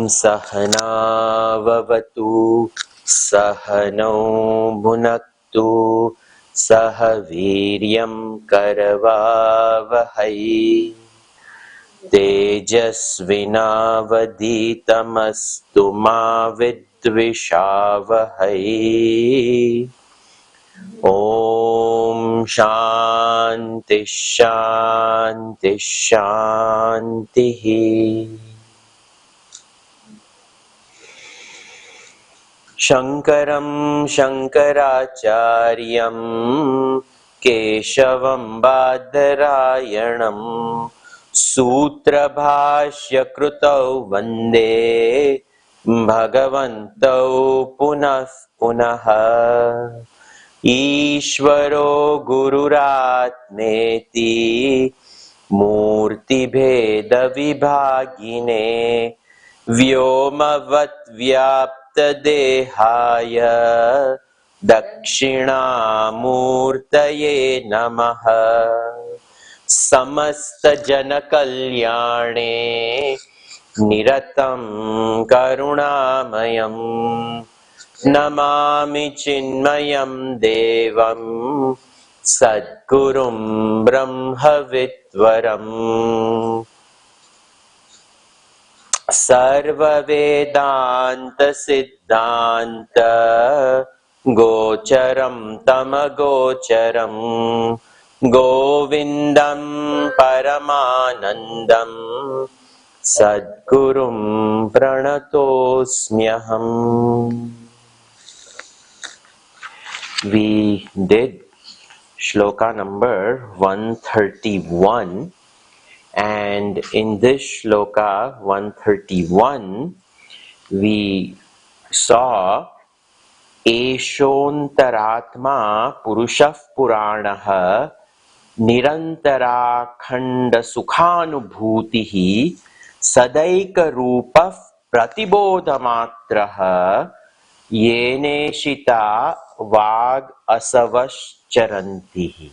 सहना भवतु सहनौ भुनक्तु सह वीर्यं करवावहै तेजस्विनावधीतमस्तु मा विद्विषावहै ॐ शान्ति शान्ति शान्तिः। शङ्करं शङ्कराचार्यं केशवं बादरायणं सूत्रभाष्यकृतौ वन्दे भगवन्तौ पुनः पुनः। ईश्वरो गुरुरात्मेति मूर्तिभेदविभागिने व्योमवद्व्याप्तदेहाय दक्षिणामूर्तये नमः। समस्तजनकल्याणे निरतं करुणामयं नमामि चिन्मयं देवं सद्गुरुं ब्रह्मविद्वरम्। सर्ववेदान्तसिद्धान्त गोचरं तमगोचरं गोविन्दं परमानन्दं सद्गुरुं प्रणतोऽस्म्यहम्। We did shloka number 131, and in this shloka 131 we saw Eshontaratma Purusha Puranah Nirantarakhanda Sukhanubhutihi Sadaika Rupa Pratibodhamatraha Yeneshita Vag Asavascharantihi.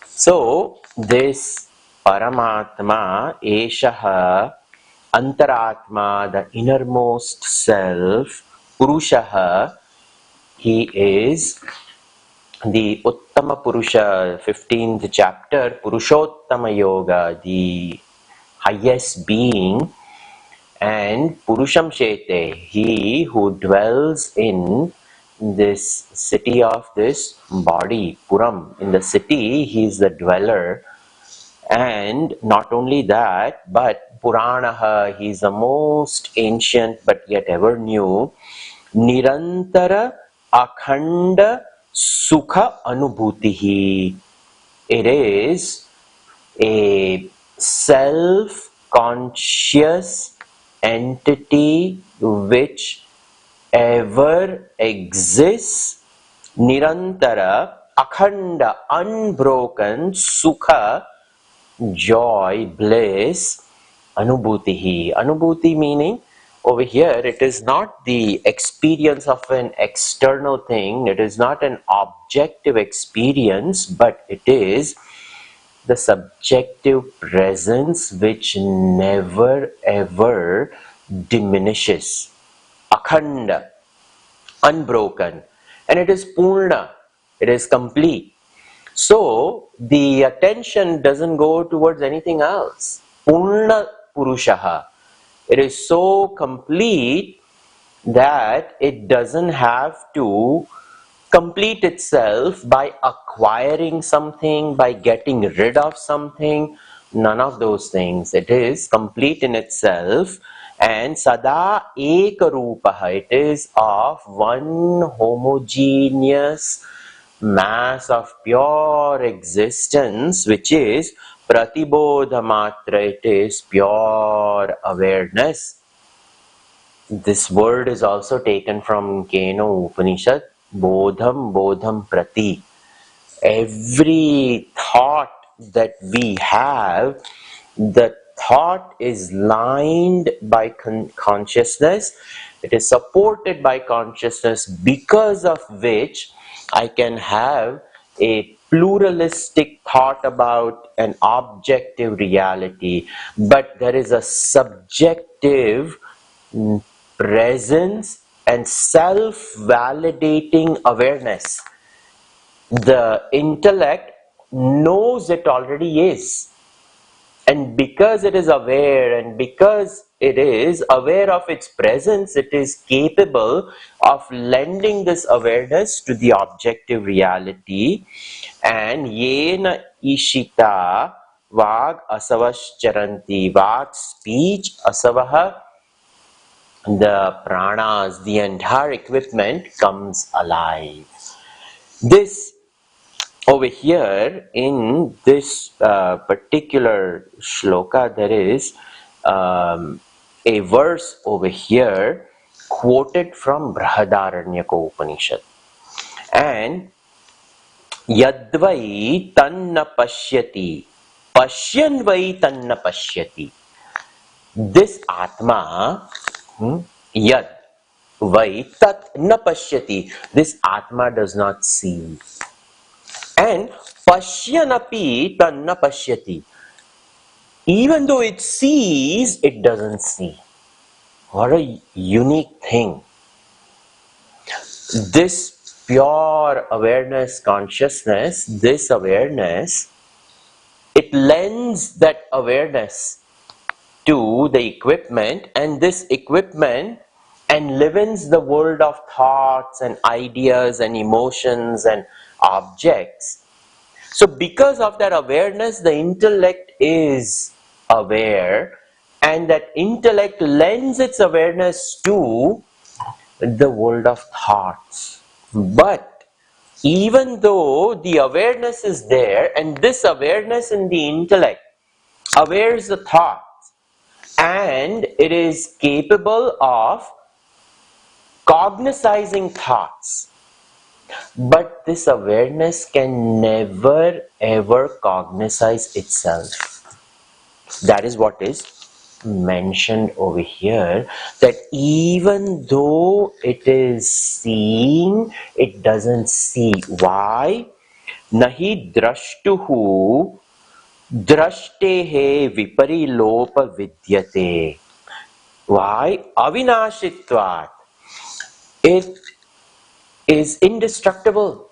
So this Paramatma, Eshaha, Antaratma, the innermost self, Purushaha, he is the Uttama Purusha, 15th chapter, Purushottama Yoga, the highest being, and Purusham Shete, he who dwells in this city of this body, Puram. In the city, he is the dweller. And not only that, but Puranaha, he is the most ancient but yet ever new. Nirantara Akhanda Sukha Anubhutihi. It is a self-conscious entity which ever exists. Nirantara Akhanda, unbroken, Sukha, joy, bliss, Anubhutihi. Anubhuti meaning, over here, it is not the experience of an external thing, it is not an objective experience, but it is the subjective presence which never ever diminishes. Akhanda, unbroken, and it is Purna, it is complete. So the attention doesn't go towards anything else. Purna Purushaha. It is so complete that it doesn't have to complete itself by acquiring something, by getting rid of something. None of those things. It is complete in itself. And sada ekarupaha. It is of one homogeneous mass of pure existence, which is pratibodha matra. It is pure awareness. This word is also taken from Keno Upanishad, Bodham Bodham Prati. Every thought that we have, the thought is lined by consciousness. It is supported by consciousness, because of which I can have a pluralistic thought about an objective reality, but there is a subjective presence and self-validating awareness. The intellect knows it already is. And because it is aware, and because it is aware of its presence, it is capable of lending this awareness to the objective reality. And yena ishita vag asavascharanti. Vag, speech, asavaha, the pranas, the entire equipment comes alive. This over here in this particular shloka, there is a verse over here quoted from Brihadaranyaka Upanishad. And yadvai tanna pashyati, pashyanvai tanna pashyati. This Atma, yad vai tat na pashyati, this Atma does not see. And pashyanapi tanna pashyati, even though it sees, it doesn't see. What a unique thing. This pure awareness, consciousness, this awareness, it lends that awareness to the equipment, and this equipment enlivens the world of thoughts and ideas and emotions and objects. So because of that awareness, the intellect is aware, and that intellect lends its awareness to the world of thoughts. But even though the awareness is there, and this awareness in the intellect awares the thoughts, and it is capable of cognizing thoughts, but this awareness can never ever cognize itself. That is what is mentioned over here, that even though it is seeing, it doesn't see. Why? Nahi drashtuhu drashtehe viparilopa vidyate. Why? Avinashitvat. It is indestructible.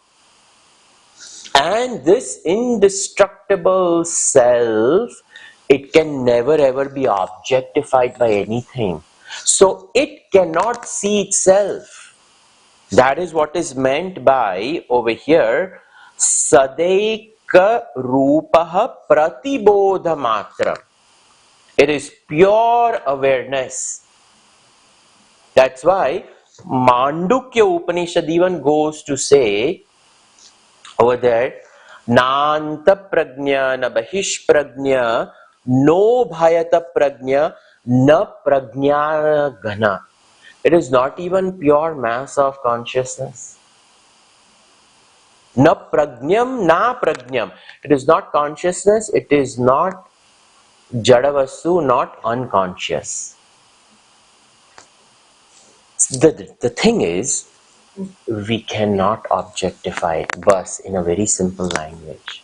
And this indestructible self, it can never ever be objectified by anything. So it cannot see itself. That is what is meant by over here, Sadaika Rupaha Pratibodha Matram. It is pure awareness. That's why Mandukya Upanishad even goes to say over there, Nanta prajna na bahish prajna no bhayata prajna na prajna gana. It is not even pure mass of consciousness. Na prajnam na prajnam. It is not consciousness, it is not jadavastu, not unconscious. The thing is, we cannot objectify it, but in a very simple language.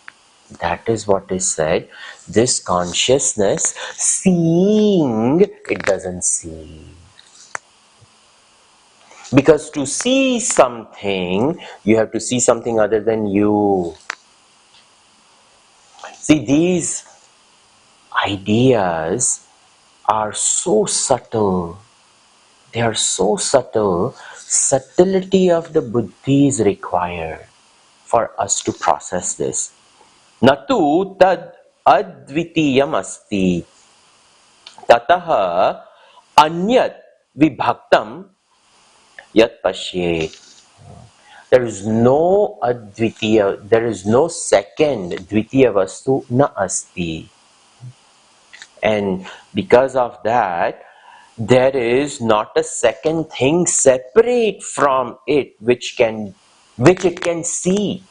That is what is said. This consciousness, seeing, it doesn't see. Because to see something, you have to see something other than you. See, these ideas are so subtle. They are so subtle. Subtlety of the buddhi is required for us to process this. Natu tad advitiyam asti tataha anyat vibhaktam yat pashyet. There is no advitiya, there is no second dvitiya vastu na asti. And because of that, there is not a second thing separate from it which it can see.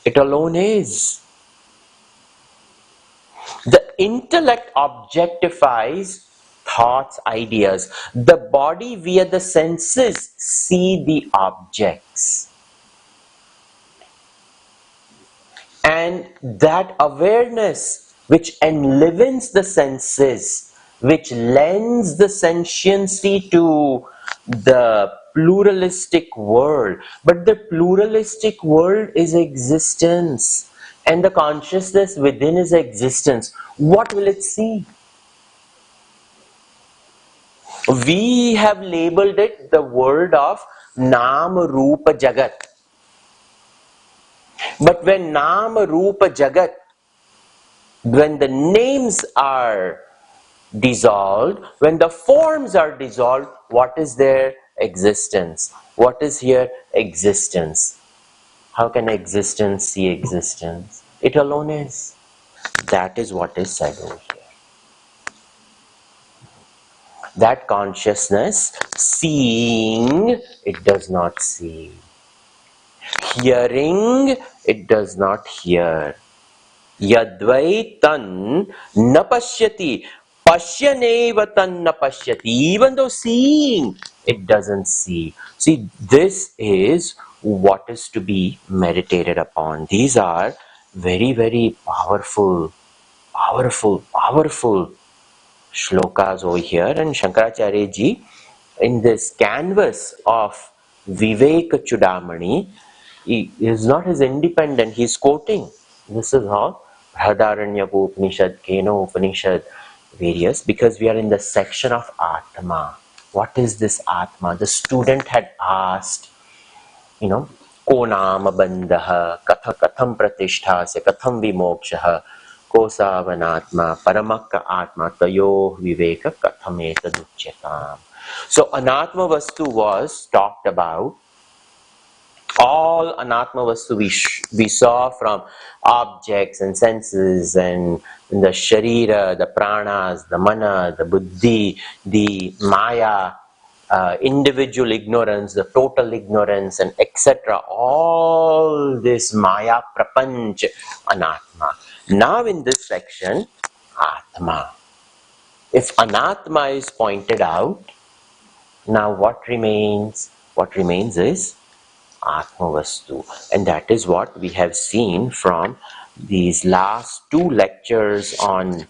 It alone is. The intellect objectifies thoughts, ideas. The body via the senses see the objects. And that awareness which enlivens the senses, which lends the sentiency to the pluralistic world. But the pluralistic world is existence, and the consciousness within is existence. What will it see? We have labeled it the world of Nam Rupa Jagat. But when Nam Rupa Jagat, when the names are dissolved, when the forms are dissolved, what is there? Existence. What is here? Existence. How can existence see existence? It alone is. That is what is said over here. That consciousness, seeing, it does not see. Hearing, it does not hear. Yadvai tan na pashyati, pashyaneva tan na pashyati. Even though seeing, it doesn't see. See, this is what is to be meditated upon. These are very, very powerful shlokas over here. And Shankaracharya ji, in this canvas of Vivekachudamani, he is not his independent, he is quoting. This is how Bhadaranyaku Upanishad, Keno Upanishad, various, because we are in the section of Atma. What is this Atma? The student had asked, ko nama bandha, katham pratishtha se katham vimoksha, ko savanatma, paramakka atma, tayo viveka katham etaducyatam. So anatma vastu was talked about. All anatma vastu we saw, from objects and senses and the sharira, the pranas, the mana, the buddhi, the maya, individual ignorance, the total ignorance, and etc. All this maya prapanch, anatma. Now in this section, atma. If anatma is pointed out, now what remains? What remains is Atmavastu. And that is what we have seen from these last two lectures on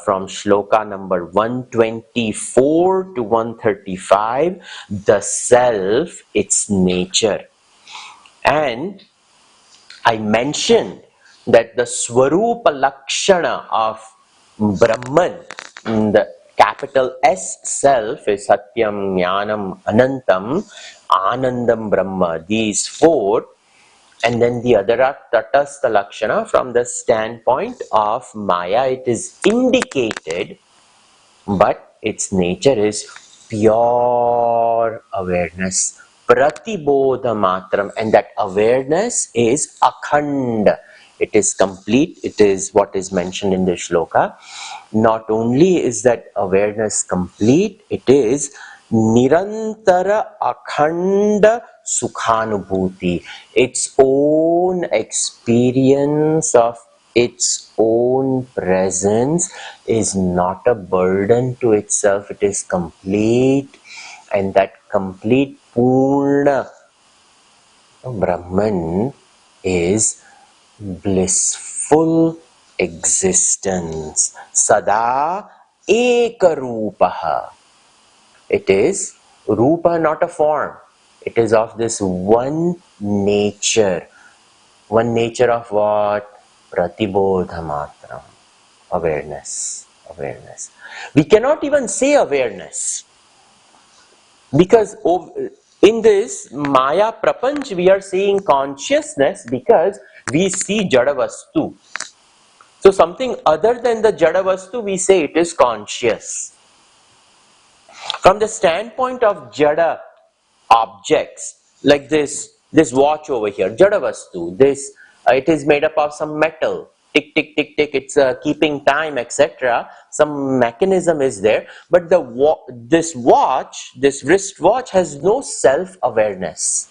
from shloka number 124 to 135, the self, its nature. And I mentioned that the Swarupa Lakshana of Brahman, the capital S self, is Satyam, Jnanam, Anantam, Anandam, Brahma. These four. And then the other are Tatastha Lakshana. From the standpoint of Maya, it is indicated, but its nature is pure awareness. Pratibodha matram, and that awareness is akhand. It is complete. It is what is mentioned in the shloka. Not only is that awareness complete, it is nirantara akhanda sukhanubhuti. Its own experience of its own presence is not a burden to itself. It is complete, and that complete Purna Brahman is blissful existence. Sada ekarupaha. It is rupa, not a form. It is of this one nature. One nature of what? Pratibodha matram. Awareness. awareness. We cannot even say awareness, because in this Maya Prapanch we are seeing consciousness because we see Jada Vastu. So something other than the Jada Vastu, we say it is conscious. From the standpoint of Jada objects, like this watch over here, Jada Vastu, this it is made up of some metal, tick tick tick tick, it's keeping time, etc. Some mechanism is there, but this watch, this wrist watch, has no self-awareness,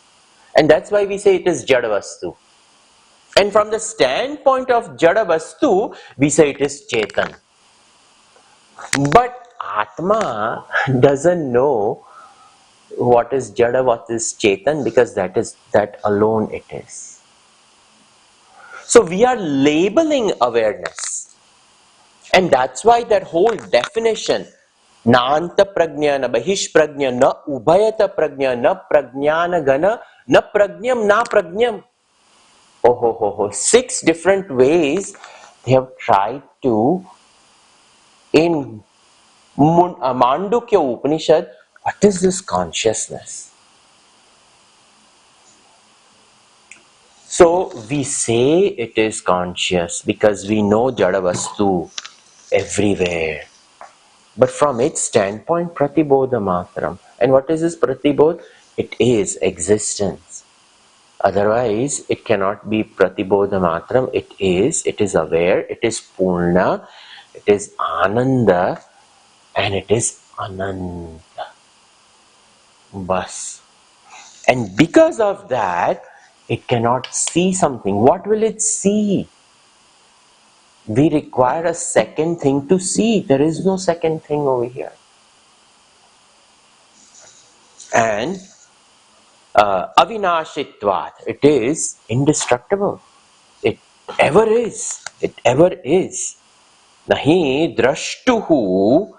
and that's why we say it is Jada Vastu. And from the standpoint of Jada Vastu, we say it is Chetan. But Atma doesn't know what is Jada, what is Chetan, because that alone it is. So we are labeling awareness, and that's why that whole definition, na anta prajna, na bahish prajna, na ubhayata prajna, na prajnana gana, na prajnam, na prajnam. Oh ho ho ho, 6 different ways they have tried to, in Mandukya Upanishad, what is this consciousness? So we say it is conscious because we know Jada Vastu everywhere. But from its standpoint, Pratibodha Matram. And what is this Pratibodh? It is existence. Otherwise, it cannot be Pratibodha Matram. It is aware, it is Purna, it is Ananda, and it is Ananda. Bas. And because of that, it cannot see something. What will it see? We require a second thing to see. There is no second thing over here. And avinashitvat, it is indestructible. It ever is. It ever is. Nahi drashtuhu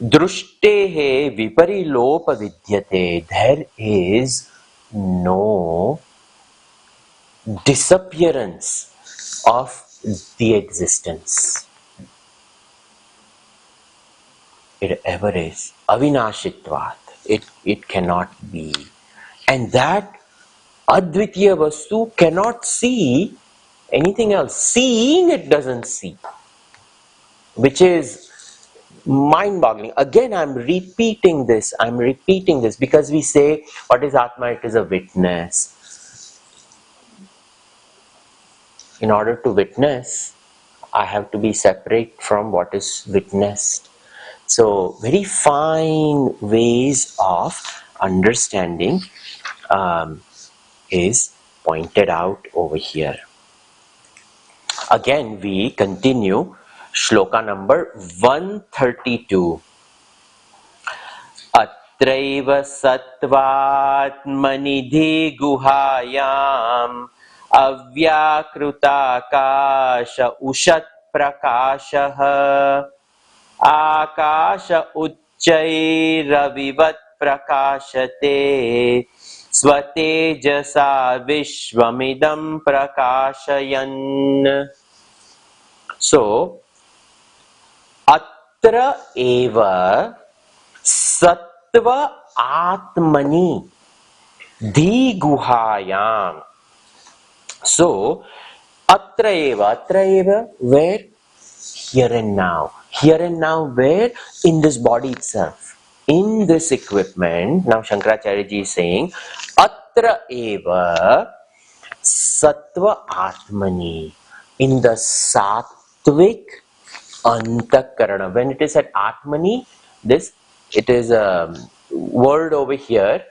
drushte viparilopa vidyate. There is no disappearance of the existence. It ever is. Avinashitvat. It cannot be. And that Advitiya Vastu cannot see anything else. Seeing it doesn't see, which is mind-boggling. Again, I'm repeating this because we say, what is Atma? It is a witness. In order to witness, I have to be separate from what is witnessed. So, very fine ways of understanding is pointed out over here. Again, we continue shloka number 132. Atraiva sattvatmanidhi guhayam avyakrutakasha ushat prakashah akasha uchchairavivat prakashate swatejasa vishvamidam prakashayan. So, atra eva sattva atmani dhi guhayam. So, atra eva, where? Here and now. Here and now where? In this body itself. In this equipment. Now Shankaracharya ji is saying, atra eva sattva atmani. In the sattvic antakarana. When it is at atmani, it is a word over here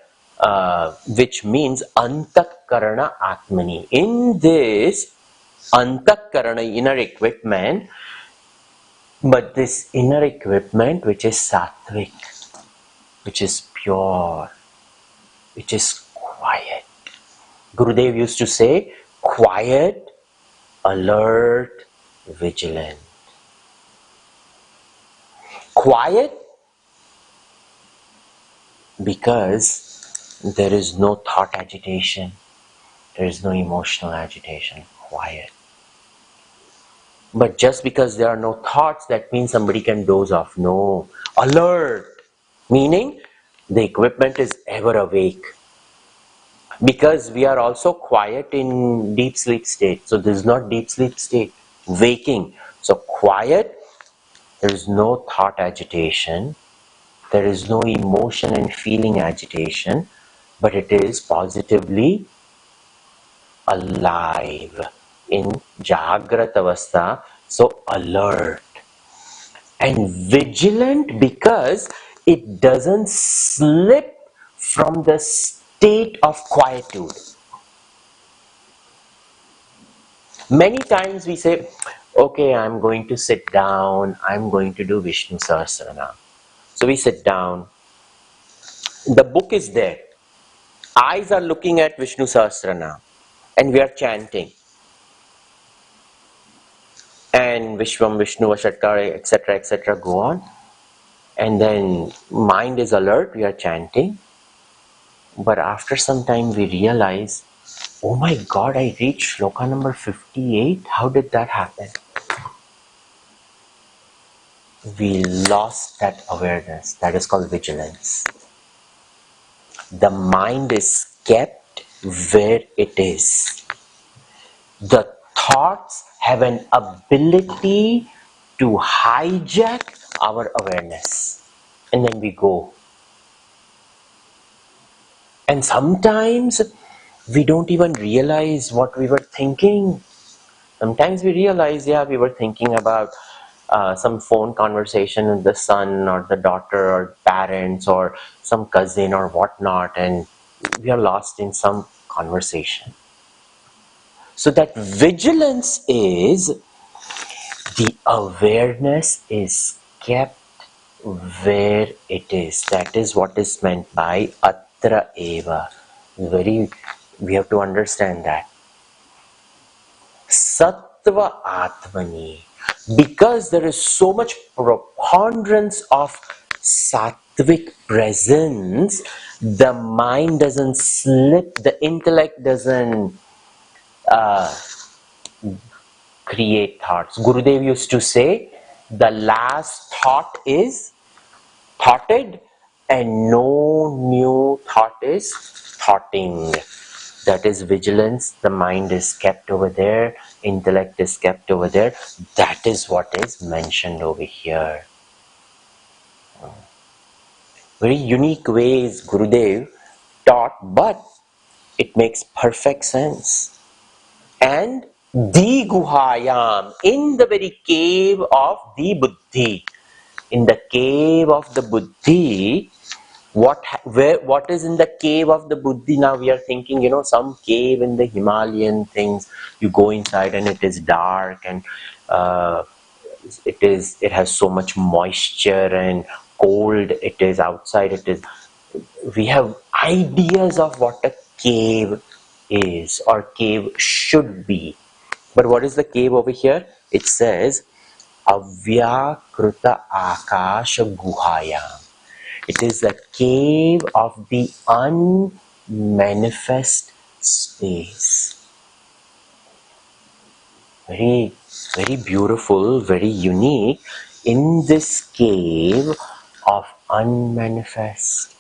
which means antakarana atmani. In this antakarana, inner equipment, but this inner equipment which is sattvic, which is pure, which is quiet. Gurudev used to say, quiet, alert, vigilant. Quiet because there is no thought agitation, there is no emotional agitation. Quiet. But just because there are no thoughts, that means somebody can doze off. No. Alert, meaning the equipment is ever awake. Because we are also quiet in deep sleep state. So this is not deep sleep state. Waking. So quiet, there is no thought agitation. There is no emotion and feeling agitation. But it is positively alive in Jagrat Avastha. So alert. And vigilant because it doesn't slip from the state of quietude. Many times we say, okay, I'm going to sit down, I'm going to do Vishnu Sahasranam. So we sit down, the book is there, eyes are looking at Vishnu Sahasranam, and we are chanting. And Vishwam, Vishnu, Vashatkara, etc., go on. And then mind is alert, we are chanting. But after some time we realize, oh my God, I reached shloka number 58. How did that happen? We lost that awareness. That is called vigilance. The mind is kept where it is. The thoughts have an ability to hijack our awareness. And then we go. And sometimes we don't even realize what we were thinking. Sometimes we realize, yeah, we were thinking about some phone conversation with the son or the daughter or parents or some cousin or whatnot, and we are lost in some conversation. So that vigilance is, the awareness is kept where it is. That is what is meant by atra eva. We have to understand that. Sattva Atmani. Because there is so much preponderance of sattvic presence, the mind doesn't slip, the intellect doesn't create thoughts. Gurudev used to say, the last thought is thoughted and no new thought is thoughting. That is vigilance. The mind is kept over there, intellect is kept over there. That is what is mentioned over here. Very unique ways Gurudev taught, but it makes perfect sense. And the guhayam, in the very cave of the buddhi, in the cave of the buddhi, what is in the cave of the buddhi? Now we are thinking, some cave in the Himalayan things. You go inside and it is dark, and it has so much moisture and cold. It is outside. We have ideas of what a cave is or cave should be. But what is the cave over here? It says Avyakruta Akasha Guhayam. It is the cave of the unmanifest space. Very, very beautiful, very unique. In this cave of unmanifest.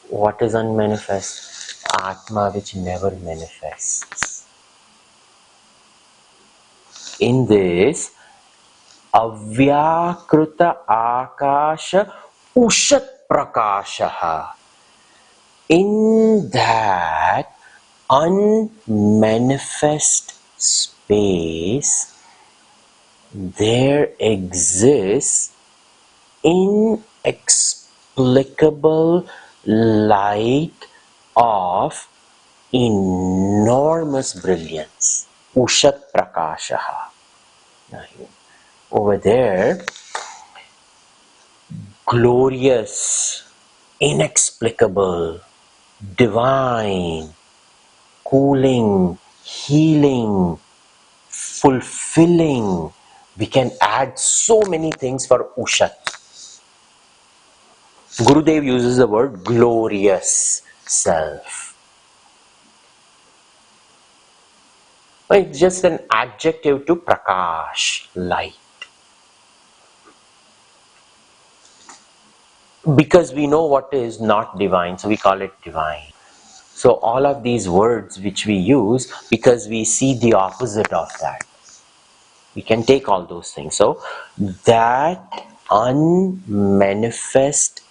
What is unmanifest? Atma, which never manifests. In this Avyakruta Akasha Ushat Prakashaha. In that unmanifest space, there exists inexplicable light of enormous brilliance. Ushat Prakashaha. Over there, glorious, inexplicable, divine, cooling, healing, fulfilling. We can add so many things for Ushat. Gurudev uses the word glorious self. It's just an adjective to prakash, light. Because we know what is not divine, so we call it divine. So all of these words which we use, because we see the opposite of that, we can take all those things. So that unmanifest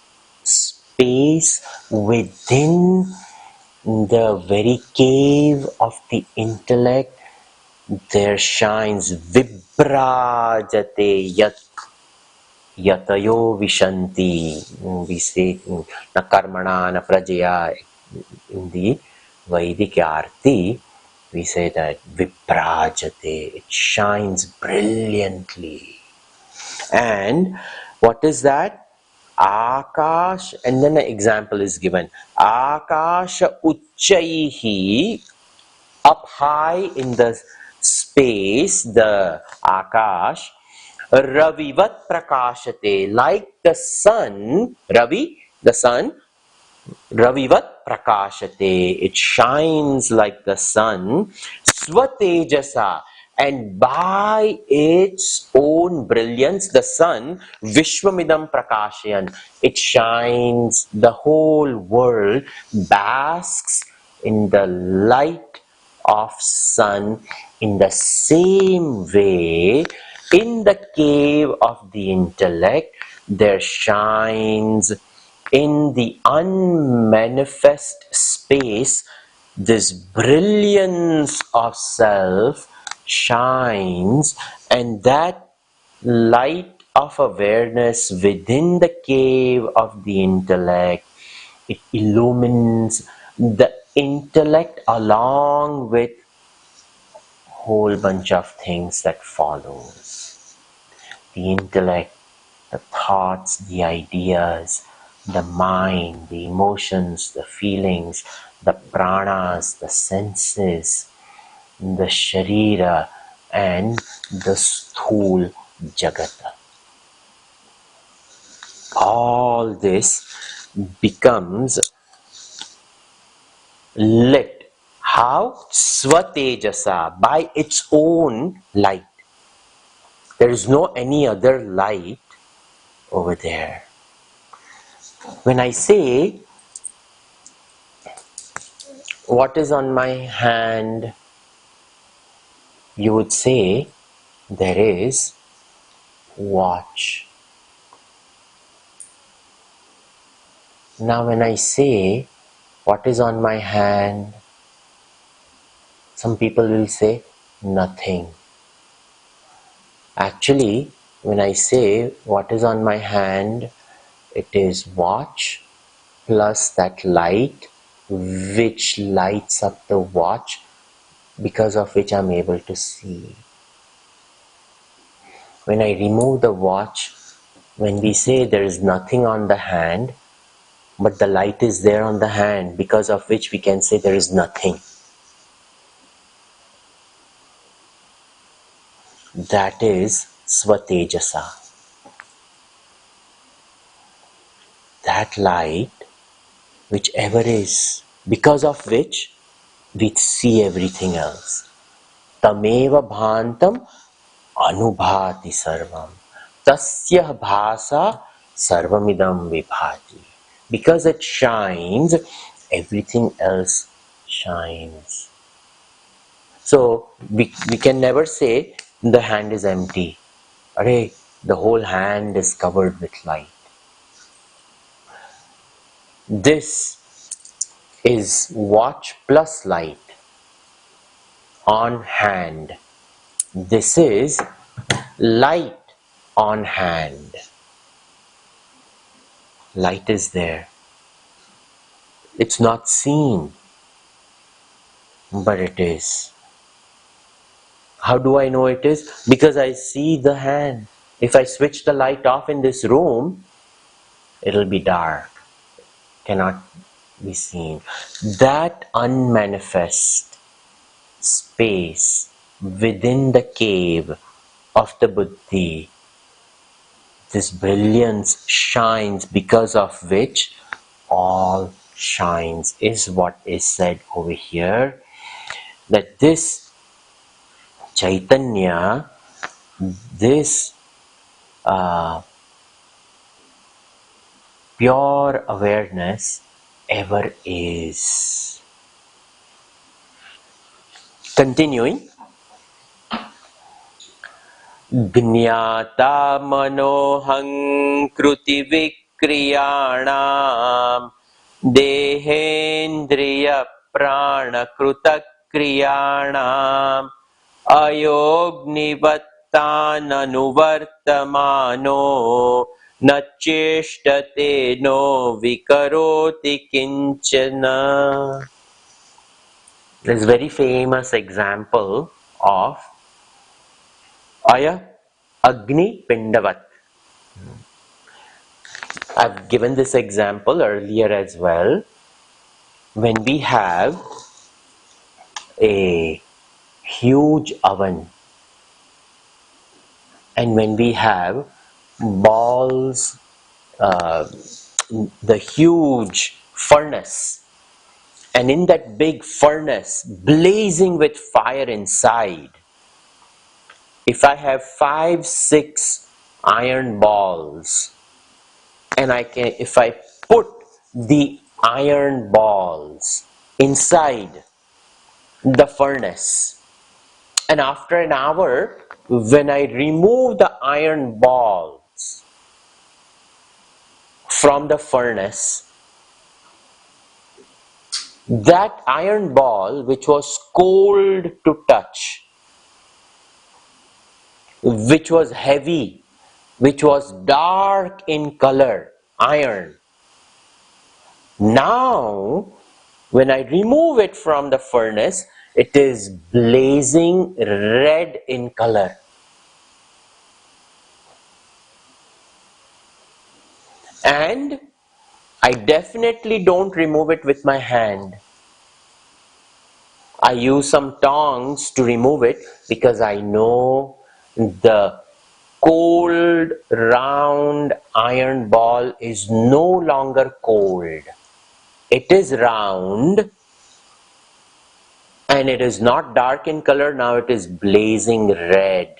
space within the very cave of the intellect, there shines vibrajate yat yatayo vishanti. We say na karmana na prajaya. In the Vedic Arti, we say that viprajate, it shines brilliantly. And what is that? Akash, and then an example is given. Akasha uchaihi, up high in the space, the Akash, Ravivat prakashate, like the sun, Ravi, the sun, Ravivat prakashate, it shines like the sun, Swatejasa, and by its own brilliance, the sun, Vishwamidam prakashayan, it shines, the whole world basks in the light of sun. In the same way, in the cave of the intellect, there shines in the unmanifest space, this brilliance of self shines, and that light of awareness within the cave of the intellect, it illumines the intellect along with whole bunch of things that follows. The intellect, the thoughts, the ideas, the mind, the emotions, the feelings, the pranas, the senses, the sharira, and the sthul jagata. All this becomes lit. How? Swatejasa, by its own light. There is no any other light over there. When I say, what is on my hand, you would say, there is watch. Now when I say, what is on my hand, some people will say, nothing. Actually, when I say, what is on my hand, it is watch plus that light which lights up the watch, because of which I am able to see. When I remove the watch, when we say there is nothing on the hand, but the light is there on the hand, because of which we can say there is nothing. That is Swatejasa. That light, whichever is, because of which we see everything else. Tameva bhantam anubhati sarvam. Tasya bhasa sarvamidam vibhati. Because it shines, everything else shines. So we can never say the hand is empty. Arey, the whole hand is covered with light. This is watch plus light on hand. This is light on hand. Light is there. It's not seen, but it is. How do I know it is? Because I see the hand. If I switch the light off in this room, it'll be dark. Cannot be seen. That unmanifest space within the cave of the buddhi, this brilliance shines, because of which all shines, is what is said over here. That this Chaitanya, this pure awareness ever is. Continuing. Jnata manoham kruti vikriyanam dehendriya prana kruta kriyanam ayognivattan anuvartamano nacheshtate no vikaroti kinchana. This very famous example of Aya Agni Pindavat. I've given this example earlier as well. When we have a huge oven and when we have balls, the huge furnace, and in that big furnace blazing with fire inside, if I have 5, 6 iron balls, and if I put the iron balls inside the furnace, and after an hour, when I remove the iron balls from the furnace, that iron ball which was cold to touch, which was heavy, which was dark in color, iron, now when I remove it from the furnace, it is blazing red in color. And I definitely don't remove it with my hand. I use some tongs to remove it because I know the cold round iron ball is no longer cold. It is round and it is not dark in color. Now it is blazing red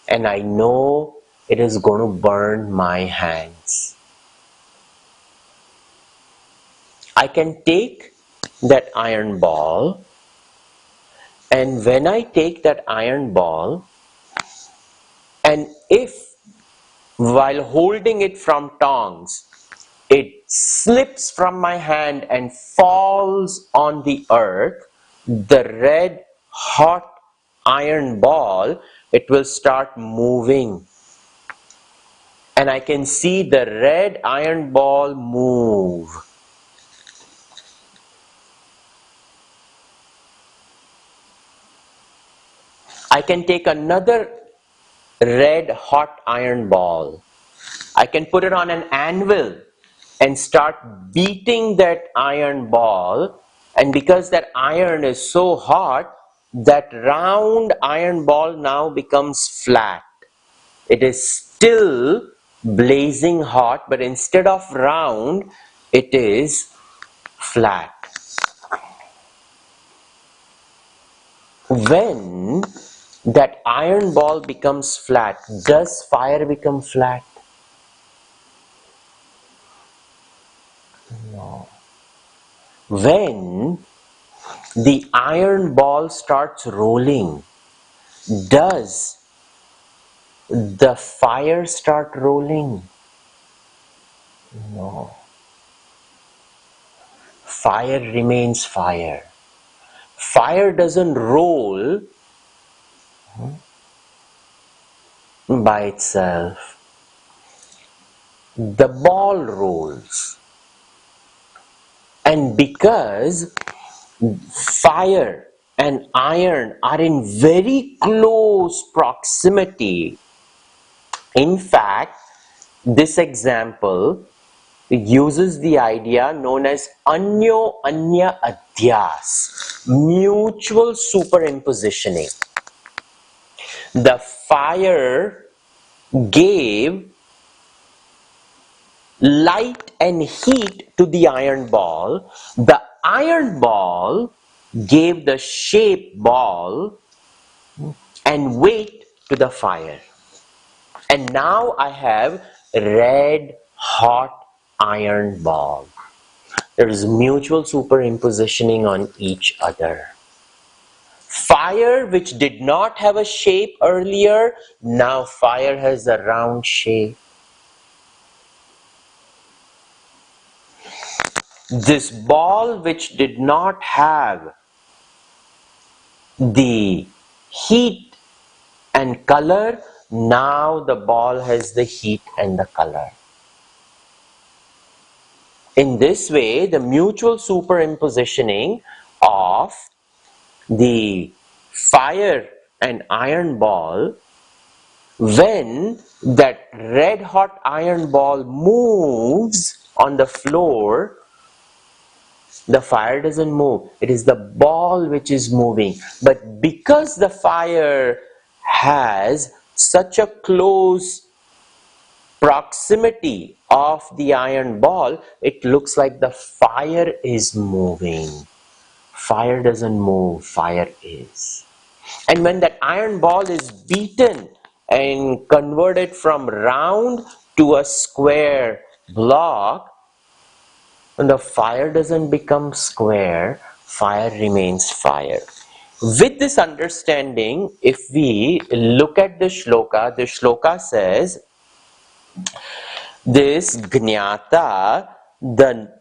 and I know it is going to burn my hands. I can take that iron ball, and when I take that iron ball, and if while holding it from tongs, it slips from my hand and falls on the earth, the red hot iron ball, it will start moving. And I can see the red iron ball move. I can take another red hot iron ball. I can put it on an anvil and start beating that iron ball, and because that iron is so hot, that round iron ball now becomes flat. It is still blazing hot, but instead of round, it is flat. When that iron ball becomes flat, does fire become flat? No. When the iron ball starts rolling, does the fire start rolling? No. Fire remains fire. Fire doesn't roll by itself. The ball rolls. And because fire and iron are in very close proximity, in fact, this example uses the idea known as anyo anya adhyas, mutual superimpositioning. The fire gave light and heat to the iron ball. The iron ball gave the shape ball and weight to the fire. And now I have red hot iron ball. There is mutual superimpositioning on each other. Fire, which did not have a shape earlier, now fire has a round shape. This ball, which did not have the heat and color, now the ball has the heat and the color. In this way, the mutual superimpositioning of the fire and iron ball, when that red hot iron ball moves on the floor, the fire doesn't move. It is the ball which is moving. But because the fire has such a close proximity of the iron ball, it looks like the fire is moving. Fire doesn't move, fire is. And when that iron ball is beaten and converted from round to a square block, when the fire doesn't become square, fire remains fire. With this understanding, if we look at the shloka says, this Jnata, the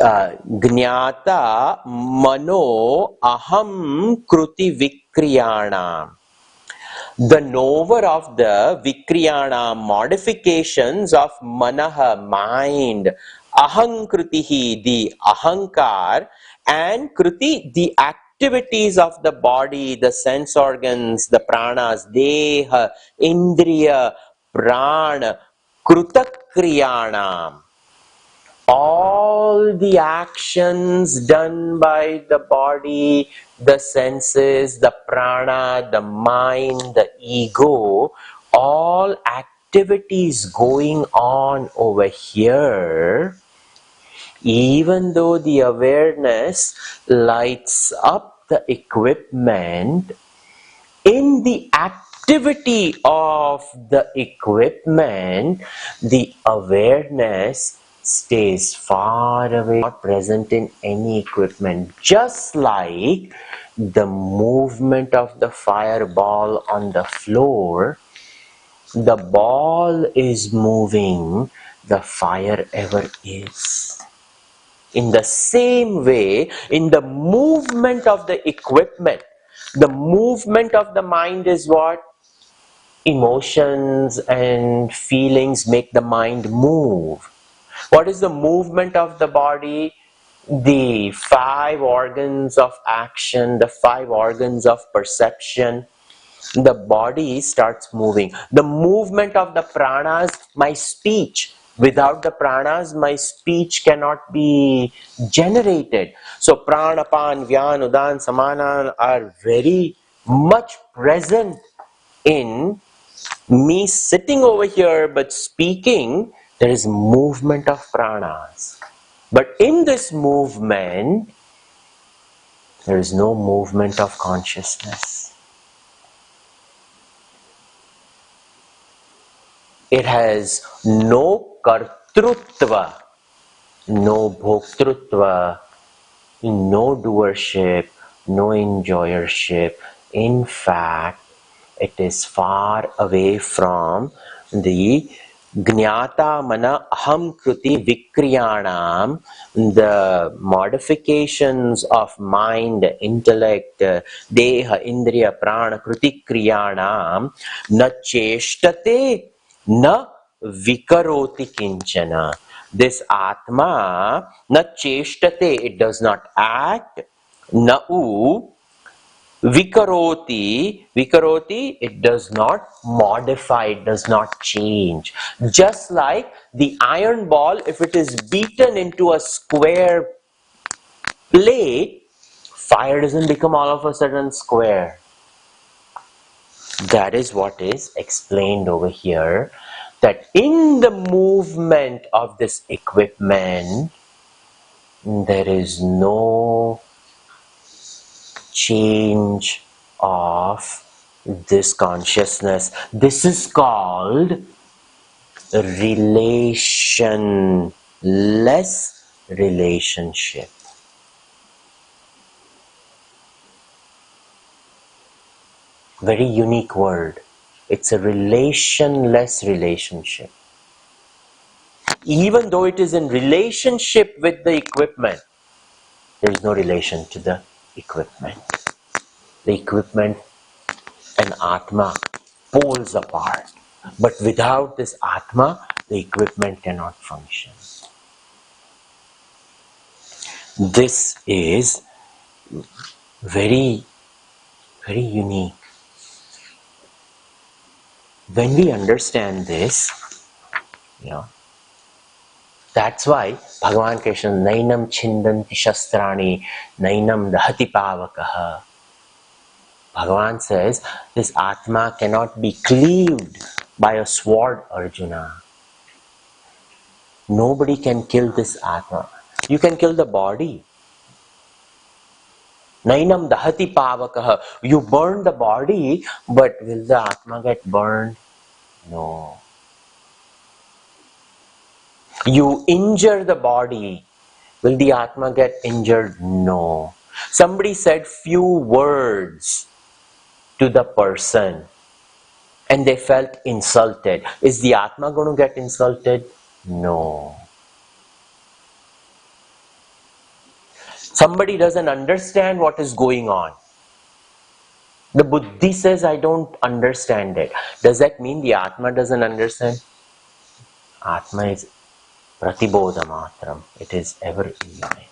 Jnata mano aham kruti vikriyanam. The knower of the vikriyana, modifications of manaha, mind, ahankritihi, the ahankar, and kruti, the activities of the body, the sense organs, the pranas, deha, indriya, prana, krutakriyanam. All the actions done by the body, the senses, the prana, the mind, the ego, all activities going on over here, even though the awareness lights up the equipment, in the activity of the equipment, the awareness stays far away, not present in any equipment. Just like the movement of the fireball on the floor, the ball is moving, the fire ever is. In the same way, in the movement of the equipment, the movement of the mind is what? Emotions and feelings make the mind move. What is the movement of the body? The 5 organs of action, the 5 organs of perception. The body starts moving. The movement of the pranas, my speech. Without the pranas, my speech cannot be generated. So pranapan, vyan, udan, samana are very much present in me sitting over here but speaking. There is movement of pranas. But in this movement, there is no movement of consciousness. It has no kartrutva, no bhoktrutva, no doership, no enjoyership. In fact, it is far away from the Jnata mana aham kruti vikriyanam, the modifications of mind, intellect, deha, indriya, prana, kruti kriyanam, na cheshtate, na vikaroti kinchana. This Atma, na cheshtate, it does not act, na u, Vikaroti, it does not modify, it does not change. Just like the iron ball, if it is beaten into a square plate, fire doesn't become all of a sudden square. That is what is explained over here, that in the movement of this equipment, there is no change of this consciousness. This is called relationless relationship. Very unique word. It's a relationless relationship. Even though it is in relationship with the equipment, there is no relation to the equipment. The equipment and Atma poles apart. But without this Atma, the equipment cannot function. This is very, very unique. When we understand this, that's why Bhagavan Krishna, Nainam Chindanti Shastrani, Nainam Dahati Pavakaha. Bhagavan says, this Atma cannot be cleaved by a sword, Arjuna. Nobody can kill this Atma. You can kill the body. Nainam Dahati Pavakaha. You burn the body, but will the Atma get burned? No. You injure the body. Will the Atma get injured? No. Somebody said few words to the person and they felt insulted. Is the Atma going to get insulted? No. Somebody doesn't understand what is going on. The Buddhi says, I don't understand it. Does that mean the Atma doesn't understand? Atma is pratibodha matram. It is ever in mind.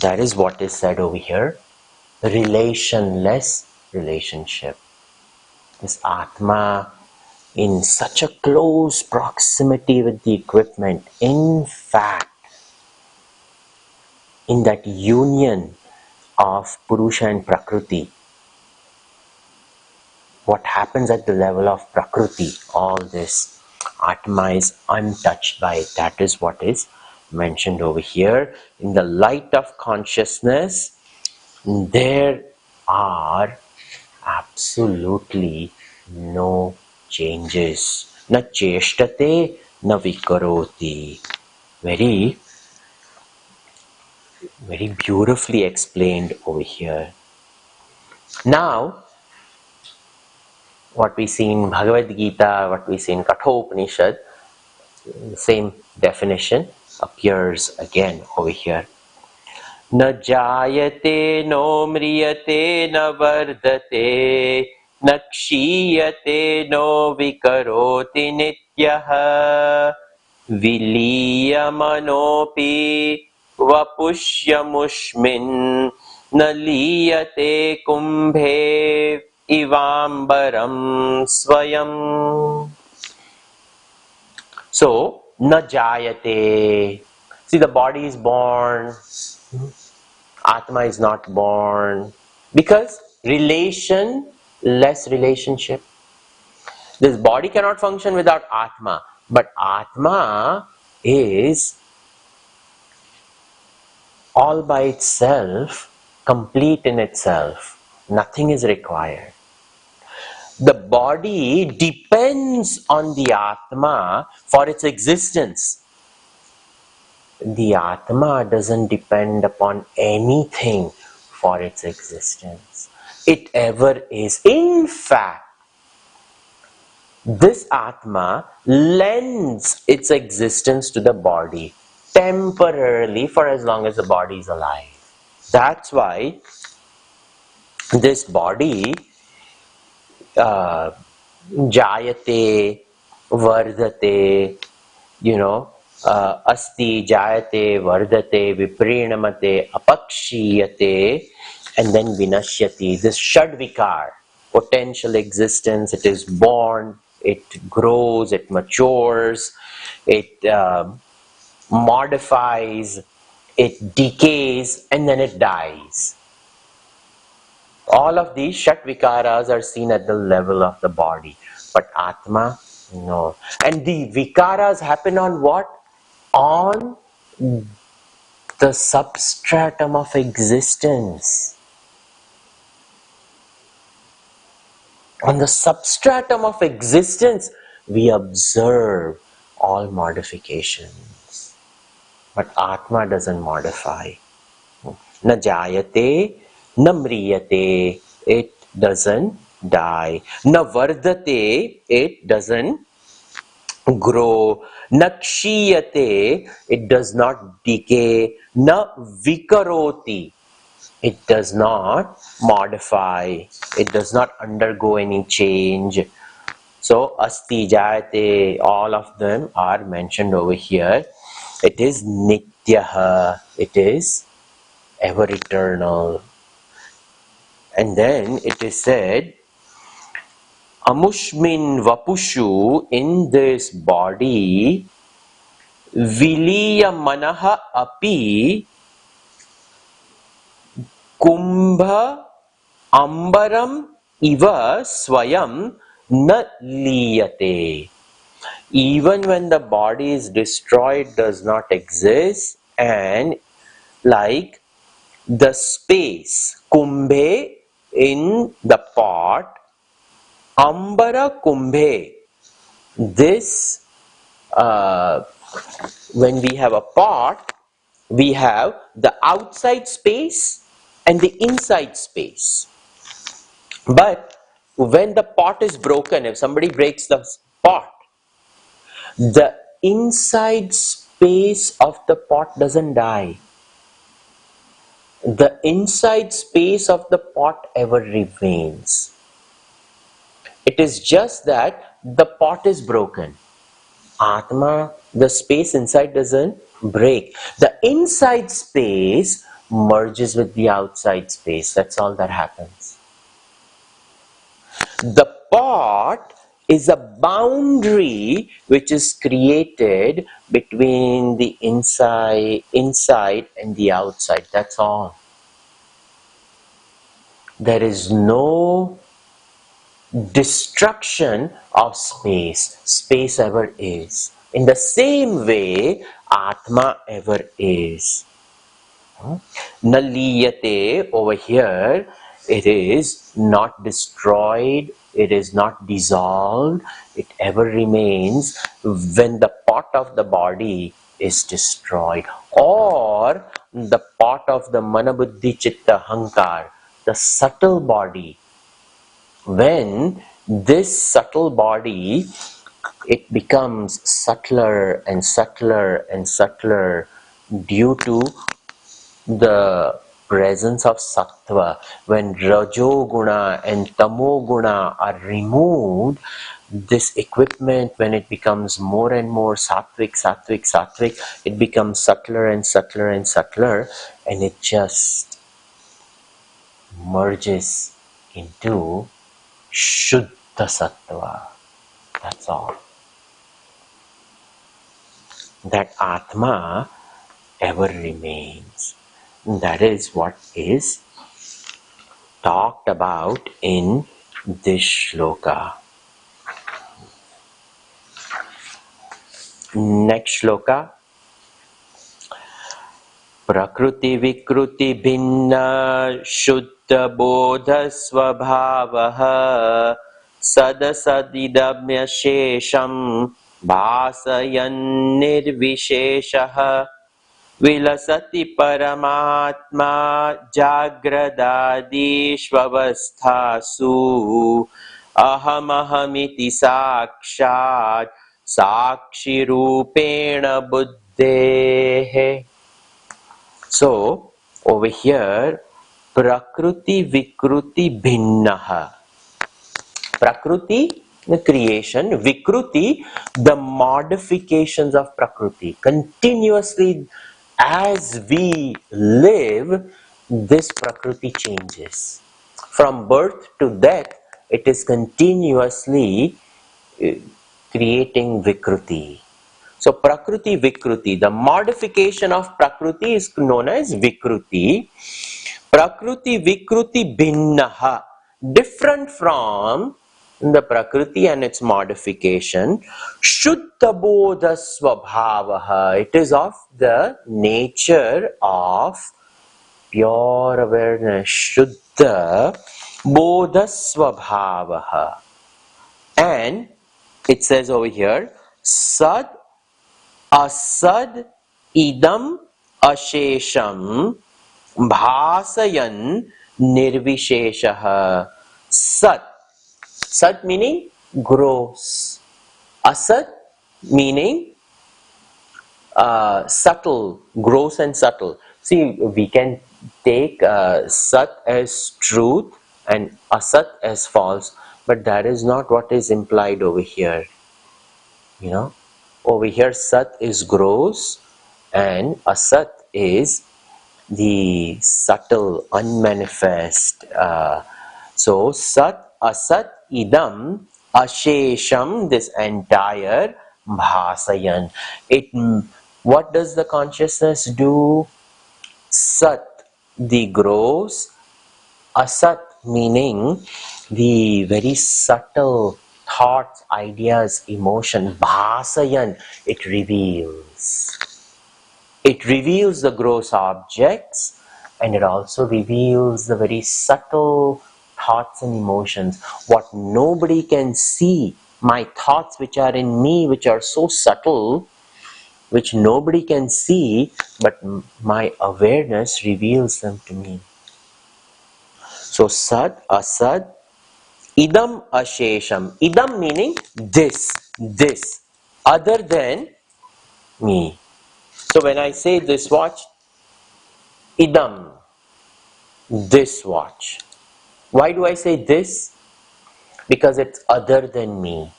That is what is said over here. Relationless relationship. This Atma in such a close proximity with the equipment. In fact, in that union of Purusha and Prakruti, what happens at the level of Prakruti, all this Atma is untouched by it. That is what is mentioned over here. In the light of consciousness, there are absolutely no changes. Na cheshtate, na vikaroti. Very, very beautifully explained over here. Now, what we see in Bhagavad Gita, what we see in Kathopanishad, the same definition appears again over here. न जायते no म्रियते न वर्धते न क्षीयते no विकरोति नित्यः विलीयमनोऽपि वपुष्यमुष्मिन् न लीयते कुम्भे इवाम्बरं स्वयं. So, na jayate. See, the body is born. Atma is not born. Because less relationship. This body cannot function without Atma. But Atma is all by itself, complete in itself. Nothing is required. The body depends on the Atma for its existence. The Atma doesn't depend upon anything for its existence. It ever is. In fact, this Atma lends its existence to the body temporarily for as long as the body is alive. That's why this body jayate, vardhate, asti, jayate, vardhate, viprinamate, apakshiyate, and then vinashyati. This shadvikar, potential existence, it is born, it grows, it matures, it modifies, it decays, and then it dies. All of these Shat-vikaras are seen at the level of the body. But Atma, no. And the vikaras happen on what? On the substratum of existence. On the substratum of existence, we observe all modifications. But Atma doesn't modify. Na jayate, na mriyate, it doesn't die. Na vardate, it doesn't grow. Na kshiyate, it does not decay. Na vikaroti, it does not modify. It does not undergo any change. So, asti, jayate, all of them are mentioned over here. It is nityaha, it is ever eternal. And then it is said, amushmin vapushu, in this body, viliya manaha api kumbha ambaram iva swayam na liyate. Even when the body is destroyed, does not exist, and like the space, kumbhe, in the pot, ambara kumbhe, this when we have a pot, we have the outside space and the inside space. But when the pot is broken, if somebody breaks the pot, the inside space of the pot doesn't die. The inside space of the pot ever remains. It is just that the pot is broken. Atma, the space inside doesn't break. The inside space merges with the outside space. That's all that happens. The pot is a boundary which is created between the inside and the outside. That's all. There is no destruction of space. Space ever is. In the same way, Atma ever is. Naliyate, over here, it is not destroyed, it is not dissolved, it ever remains when the pot of the body is destroyed, or the pot of the manabuddhi chitta hankar, the subtle body. When this subtle body, it becomes subtler and subtler and subtler due to the presence of sattva. When rajoguna and tamoguna are removed, this equipment, when it becomes more and more sattvic, it becomes subtler and subtler and subtler, and it just merges into Shuddha Sattva. That's all. That Atma ever remains. That is what is talked about in this shloka. Next shloka. Prakruti vikruti bhinna shuddha bodha svabhavaha sadasadidamya shesham bhasayan nirvisheshaha vilasati paramatma jagradadishvavasthasu ahamaham sakshat sakshirupena buddhehe. So, over here, Prakruti Vikruti Bhinnaha. Prakruti, the creation. Vikruti, the modifications of Prakruti. Continuously, as we live, this Prakruti changes. From birth to death, it is continuously creating Vikruti. So Prakruti Vikruti, the modification of Prakruti is known as Vikruti. Prakruti Vikruti Bhinnaha, different from the Prakruti and its modification. Shuddha Bodha Swabhavaha, it is of the nature of pure awareness. Shuddha bodhasvabhavaha. And it says over here, sad asad idam ashesham bhasayan nirvisheshaha. Sat. Sat meaning gross. Asat meaning subtle, gross and subtle. See, we can take Sat as truth and Asat as false, but that is not what is implied over here. You know, over here Sat is gross and Asat is the subtle, unmanifest. So Sat, Asat, Idam, Ashesham, this entire Bhasayan. What does the consciousness do? Sat, the gross, Asat meaning the very subtle thoughts, ideas, emotion, Bhasayan, it reveals. It reveals the gross objects, and it also reveals the very subtle thoughts and emotions. What nobody can see, my thoughts which are in me, which are so subtle, which nobody can see, but my awareness reveals them to me. So Sad, Asad, Idam Ashesham. Idam meaning this, other than me. So when I say this watch, Idam, this watch. Why do I say this? Because it's other than me.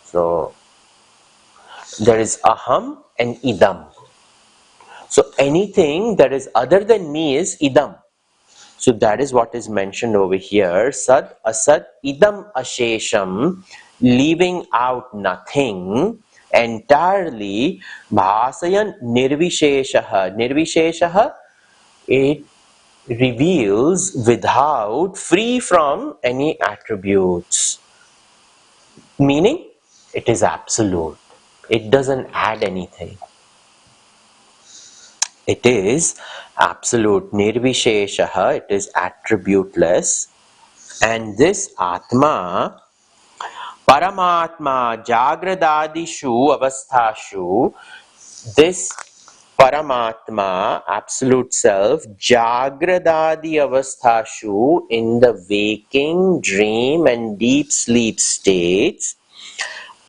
So there is aham and idam. So anything that is other than me is idam. So that is what is mentioned over here. Sad, asad, idam ashesham, leaving out nothing entirely. Bhasayan nirvisheshaha. Nirvisheshaha, it reveals without, free from any attributes. Meaning, it is absolute. It doesn't add anything. It is absolute. Nirvisheshaha, it is attributeless. And this Atma, Paramatma, Jagradadishu, Avasthashu, this Paramatma, absolute self, Jagradadi Avasthashu, in the waking, dream and deep sleep states,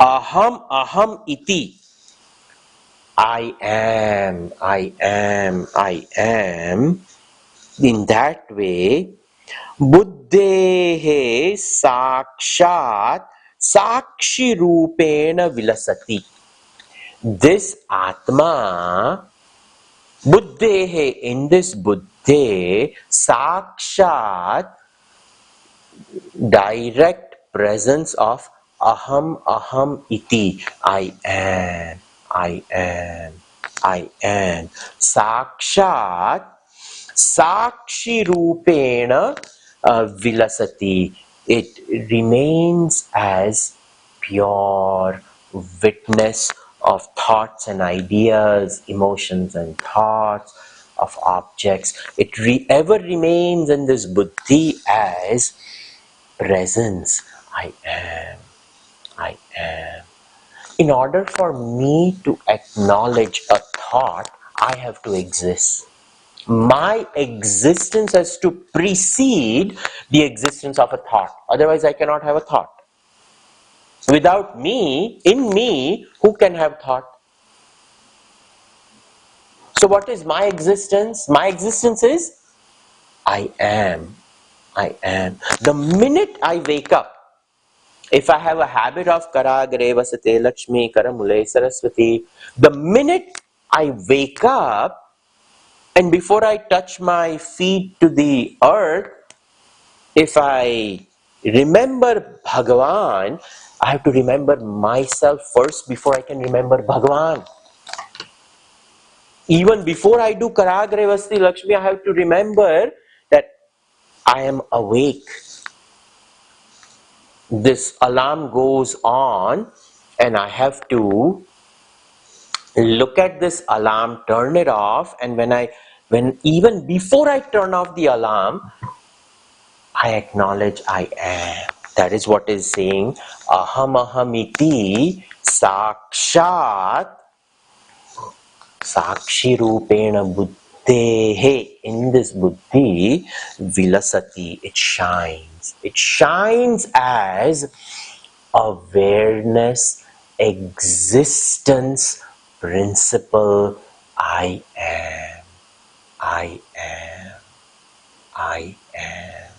Aham, Aham iti, I am, I am, I am. In that way, Buddhehe Sakshat Sakshi Rupena Vilasati. This Atma, Buddhehe, in this Buddhe, Sakshat, direct presence of Aham, Aham iti, I am, I am, I am. Sakshat, Sakshi Rupena Vilasati. It remains as pure witness of thoughts and ideas, emotions and thoughts, of objects. It ever remains in this buddhi as presence. I am, I am. In order for me to acknowledge a thought, I have to exist. My existence has to precede the existence of a thought. Otherwise, I cannot have a thought. Without me, in me, who can have thought? So what is my existence? My existence is I am. I am. The minute I wake up, if I have a habit of Karagare Vasate Lakshmi Karamule Saraswati, the minute I wake up, and before I touch my feet to the earth, if I remember Bhagavan, I have to remember myself first before I can remember Bhagavan. Even before I do Karagare Vasati Lakshmi, I have to remember that I am awake. This alarm goes on and I have to look at this alarm, turn it off, and when even before I turn off the alarm, I acknowledge I am. That is what is saying aham ahamiti sakshat sakshi rupena buddhehe. In this buddhi vilasati, it shines. It shines as awareness, existence, principle. I am, I am, I am.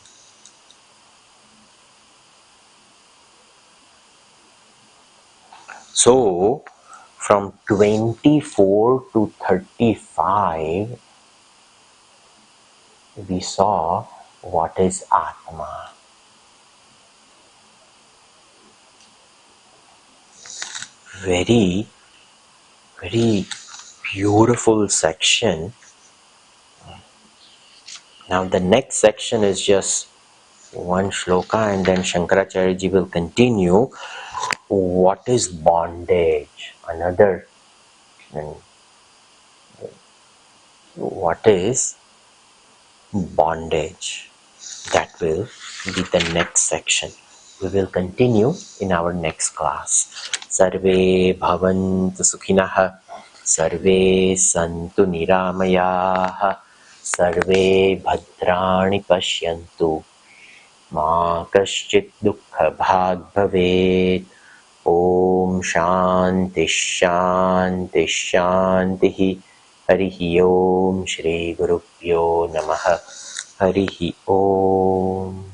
So, from 24 to 35, we saw what is Atma. Very, very beautiful section. Now, the next section is just one shloka, and then Shankaracharya ji will continue. What is bondage? Another. What is bondage? That will be the next section. We will continue in our next class. Sarve bhavantu sukhinah, sarve santu niramayah, sarve bhadrani pashyantu, ma kaschit dukkha bhag bhavet. Om Shanti Shanti Shanti. Harihi Om Shri Gurubhyo Namaha. Harihi Om.